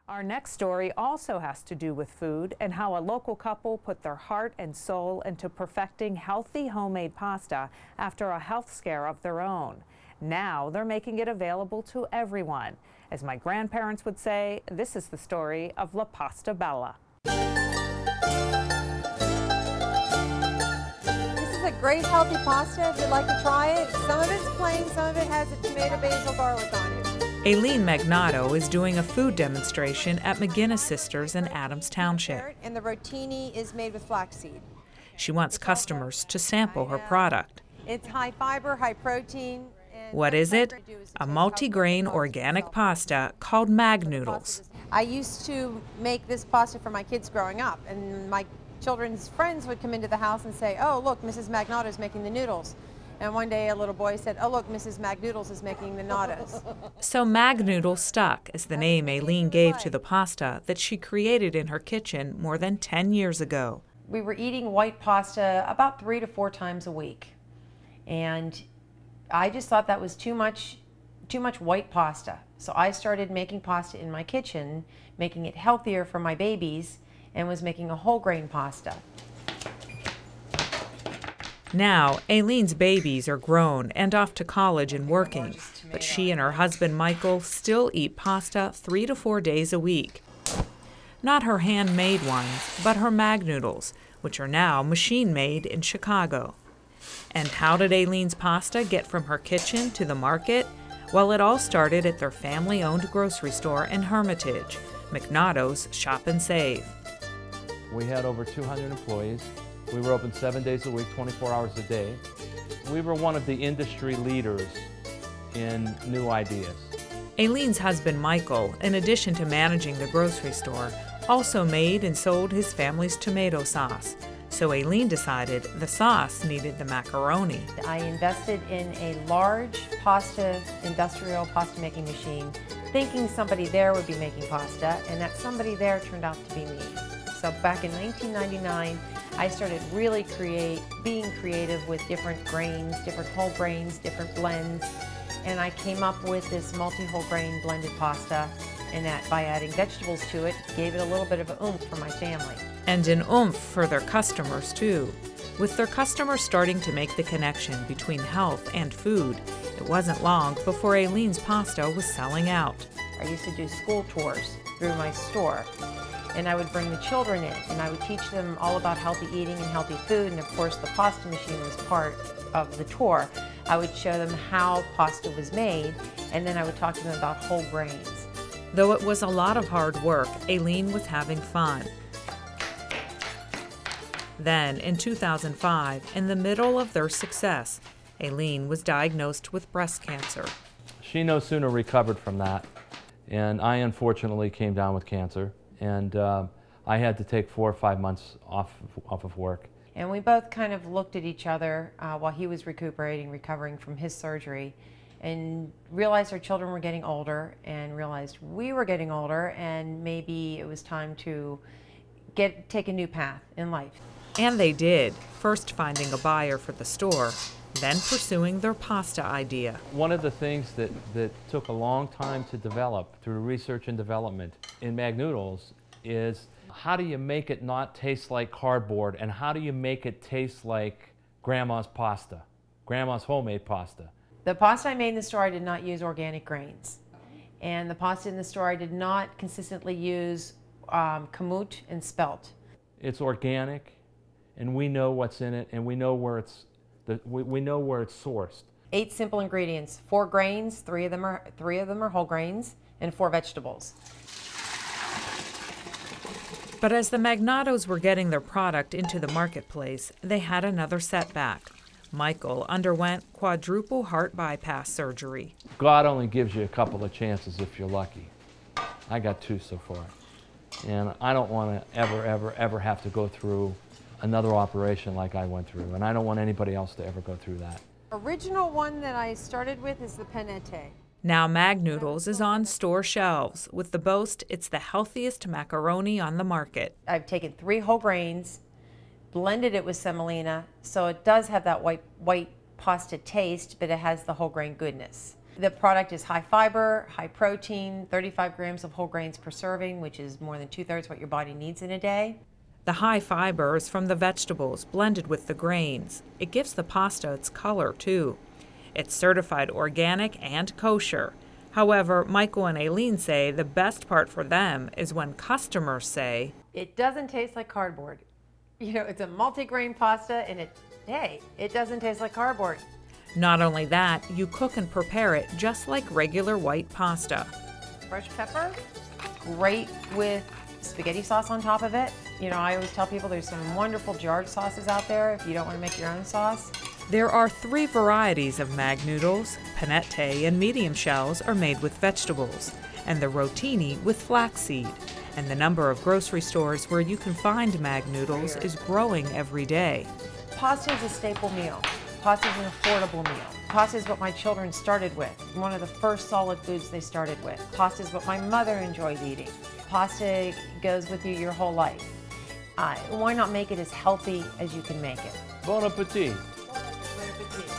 Our next story also has to do with food and how a local couple put their heart and soul into perfecting healthy homemade pasta after a health scare of their own. Now they're making it available to everyone. As my grandparents would say, this is the story of La Pasta Bella. This is a great healthy pasta if you'd like to try it. Some of it's plain, some of it has a tomato, basil, garlic on it. Aileen Magnoodles is doing a food demonstration at McGinnis Sisters in Adams Township. And the rotini is made with flaxseed. She wants customers to sample her product. It's high fiber, high protein. What is it? A multi-grain organic pasta called Magnoodles. I used to make this pasta for my kids growing up, and my children's friends would come into the house and say, "Oh, look, Mrs. Magnoodles is making the noodles." And one day a little boy said, "Oh, look, Mrs. Magnoodles is making the noodles." So Magnoodles stuck as the name Aileen gave to the pasta that she created in her kitchen more than 10 years ago. We were eating white pasta about 3 to 4 times a week. And I just thought that was too much white pasta. So I started making pasta in my kitchen, making it healthier for my babies, and was making a whole grain pasta. Now, Aileen's babies are grown and off to college and working, but she and her husband Michael still eat pasta 3 to 4 days a week. Not her handmade ones, but her Magnoodles, which are now machine-made in Chicago. And how did Aileen's pasta get from her kitchen to the market? Well, it all started at their family-owned grocery store in Hermitage, Magnoodles Shop and Save. We had over 200 employees. We were open 7 days a week, 24 hours a day. We were one of the industry leaders in new ideas. Aileen's husband, Michael, in addition to managing the grocery store, also made and sold his family's tomato sauce. So Aileen decided the sauce needed the macaroni. I invested in a large industrial pasta making machine, thinking somebody there would be making pasta, and that somebody there turned out to be me. So back in 1999, I started really being creative with different grains, different whole grains, different blends, and I came up with this multi-whole grain blended pasta, and that by adding vegetables to it, gave it a little bit of an oomph for my family. And an oomph for their customers too. With their customers starting to make the connection between health and food, it wasn't long before Aileen's pasta was selling out. I used to do school tours through my store, and I would bring the children in, and I would teach them all about healthy eating and healthy food, and of course the pasta machine was part of the tour. I would show them how pasta was made, and then I would talk to them about whole grains. Though it was a lot of hard work, Aileen was having fun. Then, in 2005, in the middle of their success, Aileen was diagnosed with breast cancer. She no sooner recovered from that, and I unfortunately came down with cancer. And I had to take 4 or 5 months off of work. And we both kind of looked at each other while he was recovering from his surgery, and realized our children were getting older, and realized we were getting older, and maybe it was time to take a new path in life. And they did, first finding a buyer for the store, then pursuing their pasta idea. One of the things that took a long time to develop through research and development in Magnoodles is how do you make it not taste like cardboard, and how do you make it taste like grandma's pasta, grandma's homemade pasta. The pasta I made in the store, I did not use organic grains. And the pasta in the store, I did not consistently use kamut and spelt. It's organic, and we know what's in it, and we know where it's sourced. 8 simple ingredients, 4 grains, 3 of them are whole grains, and 4 vegetables. But as the Magnoodles were getting their product into the marketplace, they had another setback. Michael underwent quadruple heart bypass surgery. God only gives you a couple of chances if you're lucky. I got 2 so far. And I don't want to ever have to go through another operation like I went through, and I don't want anybody else to ever go through that. Original one that I started with is the pennette. Now Magnoodles is on store shelves with the boast it's the healthiest macaroni on the market. I've taken 3 whole grains, blended it with semolina, so it does have that white pasta taste, but it has the whole grain goodness. The product is high fiber, high protein, 35 grams of whole grains per serving, which is more than 2/3 what your body needs in a day. The high fiber is from the vegetables blended with the grains. It gives the pasta its color, too. It's certified organic and kosher. However, Michael and Aileen say the best part for them is when customers say, "It doesn't taste like cardboard." You know, it's a multi-grain pasta and it doesn't taste like cardboard. Not only that, you cook and prepare it just like regular white pasta. Fresh pepper, great with spaghetti sauce on top of it. You know, I always tell people there's some wonderful jarred sauces out there if you don't want to make your own sauce. There are 3 varieties of Magnoodles. Panette and medium shells are made with vegetables, and the rotini with flaxseed. And the number of grocery stores where you can find Magnoodles is growing every day. Pasta is a staple meal. Pasta is an affordable meal. Pasta is what my children started with, one of the first solid foods they started with. Pasta is what my mother enjoyed eating. Pasta goes with you your whole life. Why not make it as healthy as you can make it? Bon appetit. Bon appetit.